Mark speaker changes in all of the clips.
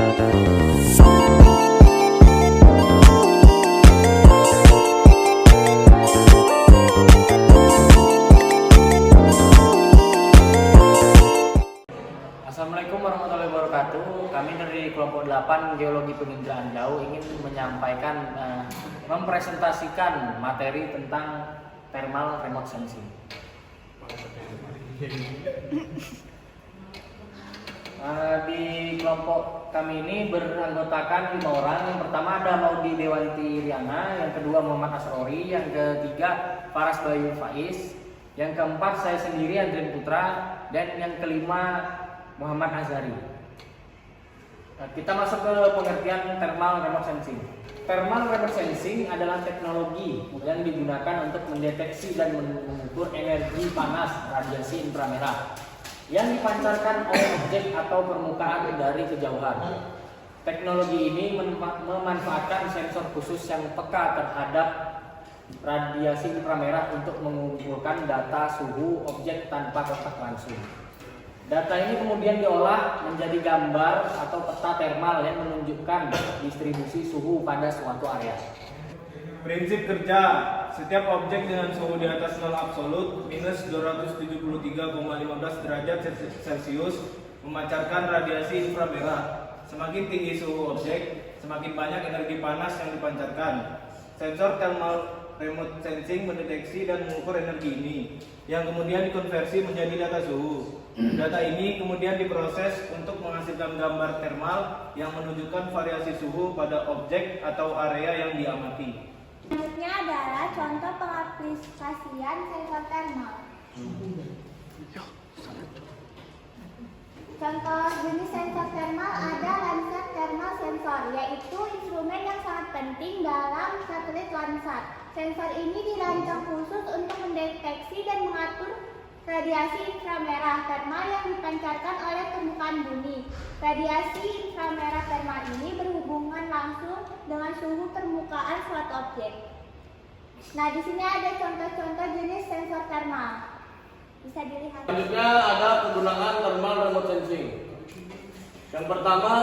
Speaker 1: Assalamualaikum warahmatullahi wabarakatuh. Kami dari kelompok 8 Geologi Penginderaan Jauh ingin menyampaikan mempresentasikan materi tentang thermal remote sensing. Di kelompok kami ini beranggotakan 5 orang. Yang pertama ada Maudi Dewanti Riana, yang kedua Muhammad Asrori, yang ketiga Faras Bayu Faiz, yang keempat saya sendiri Andrian Putra, dan yang kelima Muhammad Azhari. Kita masuk ke pengertian thermal remote sensing. Thermal remote sensing adalah teknologi yang digunakan untuk mendeteksi dan mengukur energi panas radiasi inframerah yang dipancarkan oleh objek atau permukaan dari kejauhan. Teknologi ini memanfaatkan sensor khusus yang peka terhadap radiasi inframerah untuk mengumpulkan data suhu objek tanpa kontak langsung. Data ini kemudian diolah menjadi gambar atau peta thermal yang menunjukkan distribusi suhu pada suatu area.
Speaker 2: Prinsip kerja: setiap objek dengan suhu di atas 0 absolut minus 273,15 derajat Celcius memancarkan radiasi inframerah. Semakin tinggi suhu objek, semakin banyak energi panas yang dipancarkan. Sensor thermal remote sensing mendeteksi dan mengukur energi ini, yang kemudian dikonversi menjadi data suhu. Data ini kemudian diproses untuk menghasilkan gambar thermal yang menunjukkan variasi suhu pada objek atau area yang diamati.
Speaker 3: Selanjutnya adalah contoh pengaplikasian sensor thermal. Contoh jenis sensor thermal ada Landsat Thermal Sensor, yaitu instrumen yang sangat penting dalam satelit Landsat. Sensor ini dirancang khusus untuk mendeteksi dan mengatur radiasi inframerah thermal yang dipancarkan oleh permukaan bumi. Radiasi inframerah thermal ini berhubungan langsung dengan suhu permukaan suatu objek. Nah, di sini ada contoh-contoh jenis sensor thermal. Bisa dilihat.
Speaker 4: Selanjutnya ada penggunaan thermal remote sensing. Yang pertama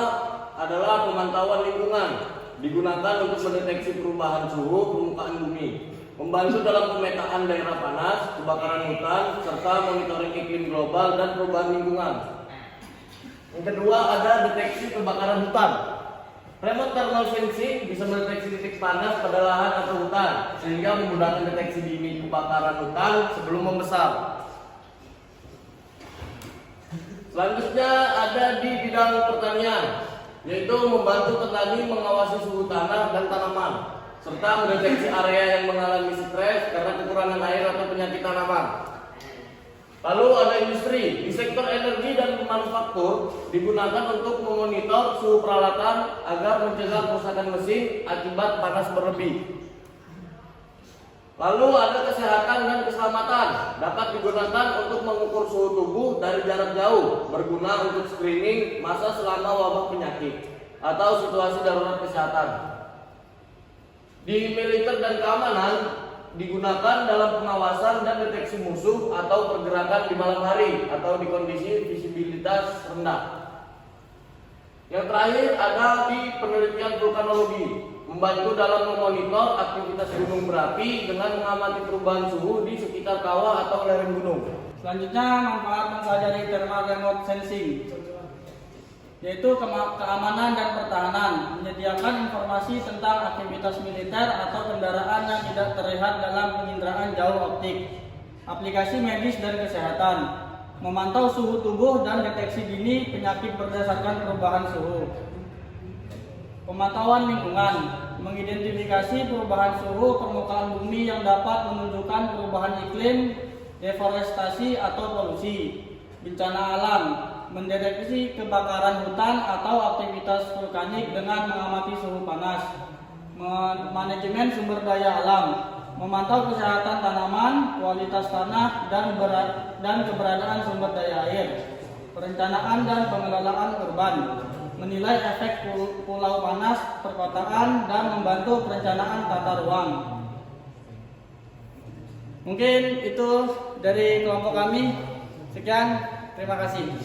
Speaker 4: adalah pemantauan lingkungan. Digunakan untuk mendeteksi perubahan suhu permukaan bumi, membantu dalam pemetaan daerah panas, kebakaran hutan, serta monitoring iklim global dan perubahan lingkungan. Yang kedua ada deteksi kebakaran hutan. Remote thermal sensing bisa mendeteksi titik panas pada lahan atau hutan, sehingga menggunakan deteksi dini kebakaran hutan sebelum membesar. Selanjutnya ada di bidang pertanian, yaitu membantu petani mengawasi suhu tanah dan tanaman, serta mendeteksi area yang mengalami stres karena kekurangan air atau penyakit tanaman. Lalu ada industri. Di sektor energi dan manufaktur digunakan untuk memonitor suhu peralatan agar mencegah kerusakan mesin akibat panas berlebih. Lalu ada kesehatan dan keselamatan. Dapat digunakan untuk mengukur suhu tubuh dari jarak jauh, berguna untuk screening masa selama wabah penyakit atau situasi darurat kesehatan. Di militer dan keamanan digunakan dalam pengawasan dan deteksi musuh atau pergerakan di malam hari atau di kondisi visibilitas rendah. Yang terakhir ada di penelitian vulkanologi, membantu dalam memonitor aktivitas gunung berapi dengan mengamati perubahan suhu di sekitar kawah atau lereng gunung.
Speaker 5: Selanjutnya manfaat mempelajari thermal remote sensing, yaitu keamanan dan pertahanan, menyediakan informasi tentang aktivitas militer atau kendaraan yang tidak terlihat dalam penginderaan jauh optik, aplikasi medis dan kesehatan, memantau suhu tubuh dan deteksi dini penyakit berdasarkan perubahan suhu. Pemantauan lingkungan, mengidentifikasi perubahan suhu permukaan bumi yang dapat menunjukkan perubahan iklim, deforestasi atau polusi, bencana alam, mendeteksi kebakaran hutan atau aktivitas vulkanik dengan mengamati suhu panas, manajemen sumber daya alam, memantau kesehatan tanaman, kualitas tanah, dan keberadaan sumber daya air, perencanaan dan pengelolaan urban, menilai efek pulau panas, perkotaan, dan membantu perencanaan tata ruang. Mungkin itu dari kelompok kami. Sekian, terima kasih.